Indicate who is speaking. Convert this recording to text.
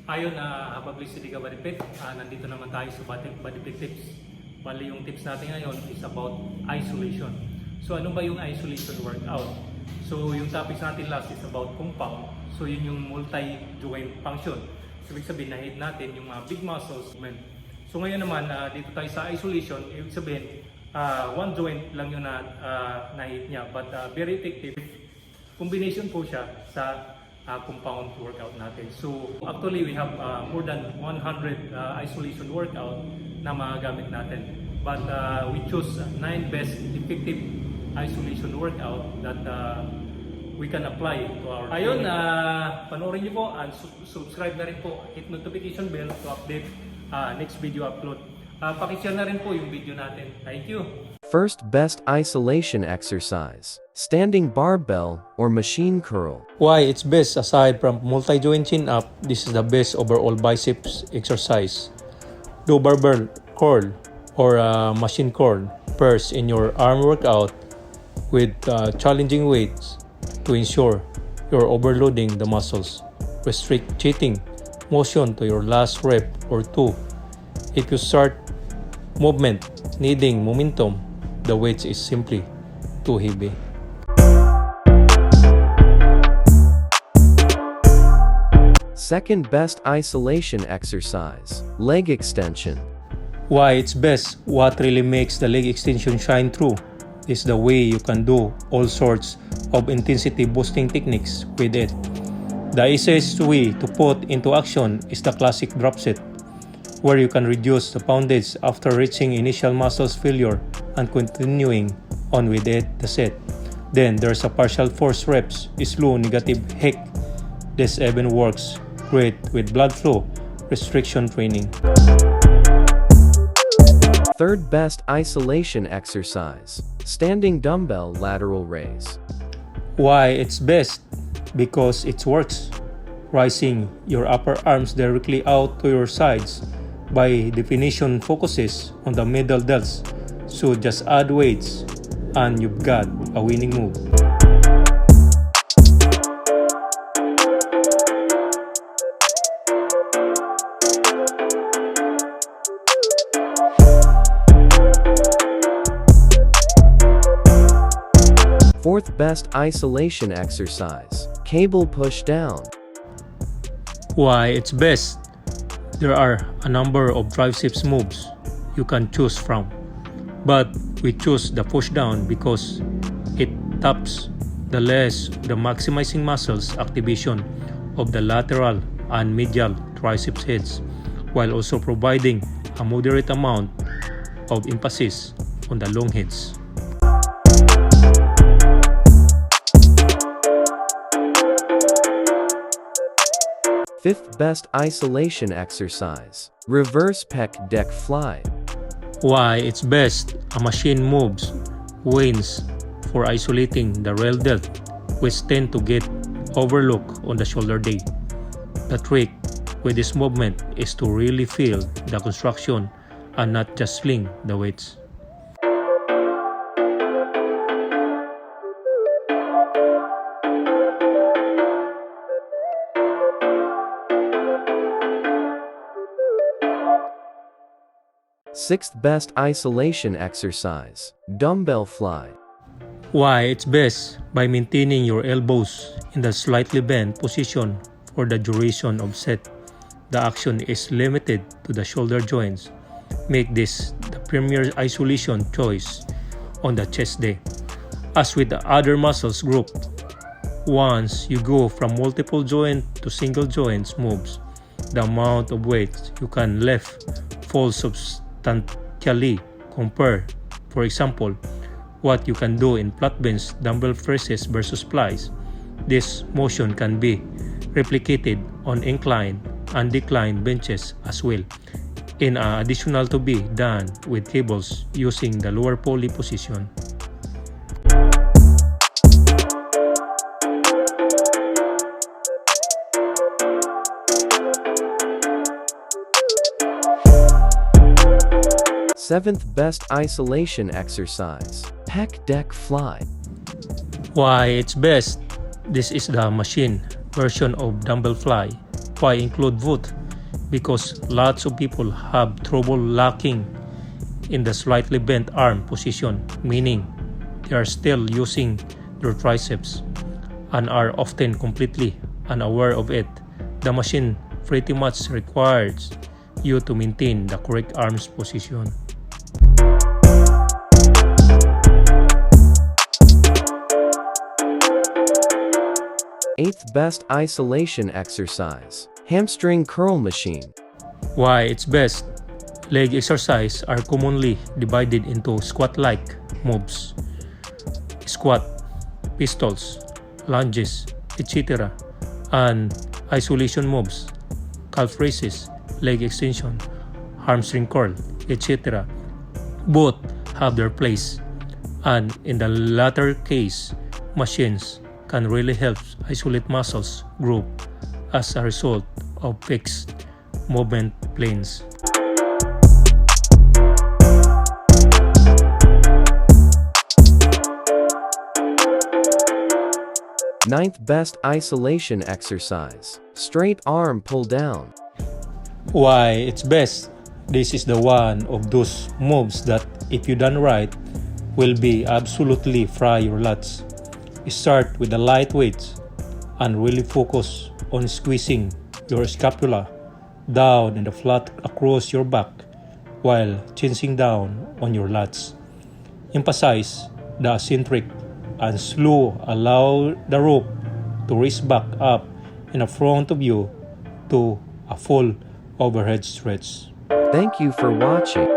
Speaker 1: Ayon na publicity ka Badipit, nandito naman tayo sa Badipit Tips. Bali yung tips natin ngayon is about isolation. So ano ba yung isolation workout? So yung topics natin last is about compound. So yun yung multi-joint function. So ibig sabihin na-hit natin yung mga big muscles movement. So ngayon naman dito tayo sa isolation, ibig sabihin one joint lang yung na-hit niya, but very effective. Combination po siya sa compound workout natin. So actually we have more than 100 isolation workout na magagamit natin. But we choose 9 best effective isolation workout that we can apply to our Ayun, panoorin niyo po and subscribe na rin po. Hit notification bell to update next video upload. Pakishare na rin po yung video natin. Thank you!
Speaker 2: First best isolation exercise, standing barbell or machine curl.
Speaker 3: Why it's best aside from multi-joint chin-up, this is the best overall biceps exercise. Do barbell curl or machine curl first in your arm workout with challenging weights to ensure you're overloading the muscles. Restrict cheating motion to your last rep or two. If you start movement needing momentum, the weight is simply too heavy.
Speaker 2: Second best isolation exercise, leg extension.
Speaker 3: Why it's best, what really makes the leg extension shine through is the way you can do all sorts of intensity boosting techniques with it. The easiest way to put into action is the classic drop set, where you can reduce the poundage after reaching initial muscles failure and continuing on with it the set. Then there's a partial force reps, slow negative heck. This even works great with blood flow restriction training.
Speaker 2: Third best isolation exercise, standing dumbbell lateral raise.
Speaker 3: Why it's best? Because it works. Rising your upper arms directly out to your sides by definition focuses on the middle delts, so just add weights and you've got a winning move.
Speaker 2: Fourth best isolation exercise, cable push down.
Speaker 3: Why it's best? There are a number of triceps moves you can choose from, but we choose the push down because it taps the maximizing muscles activation of the lateral and medial triceps heads, while also providing a moderate amount of emphasis on the long heads.
Speaker 2: Fifth best isolation exercise, reverse pec deck fly.
Speaker 3: Why it's best, a machine moves wins for isolating the rail delt, which tend to get overlooked on the shoulder day. The trick with this movement is to really feel the construction and not just sling the weights.
Speaker 2: Sixth best isolation exercise, dumbbell fly.
Speaker 3: Why it's best? By maintaining your elbows in the slightly bent position for the duration of set. The action is limited to the shoulder joints. Make this the premier isolation choice on the chest day. As with the other muscles group, once you go from multiple joint to single joints moves, the amount of weight you can lift falls substantially compared, for example, what you can do in flat bench dumbbell presses versus flies. This motion can be replicated on incline and decline benches as well, in additional to be done with cables using the lower pulley position.
Speaker 2: Seventh best isolation exercise, pec deck fly.
Speaker 3: Why it's best? This is the machine version of dumbbell fly why I include both, because lots of people have trouble locking in the slightly bent arm position, meaning they are still using their triceps and are often completely unaware of it. The machine pretty much requires you to maintain the correct arms position.
Speaker 2: Eighth best isolation exercise. Hamstring curl machine.
Speaker 3: Why it's best? Leg exercise are commonly divided into squat-like moves, squat, pistols, lunges, etc., and isolation moves, calf raises, leg extension, hamstring curl, etc. Both have their place, and in the latter case, machines can really help isolate muscles group as a result of fixed movement planes.
Speaker 2: Ninth best isolation exercise. Straight arm pull down.
Speaker 3: Why it's best? This is the one of those moves that, if you done right, will be absolutely fry your lats. Start with the light weights and really focus on squeezing your scapula down and the flat across your back while chinching down on your lats. Emphasize the eccentric and slow. Allow the rope to raise back up in front of you to a full overhead stretch.
Speaker 2: Thank you for watching.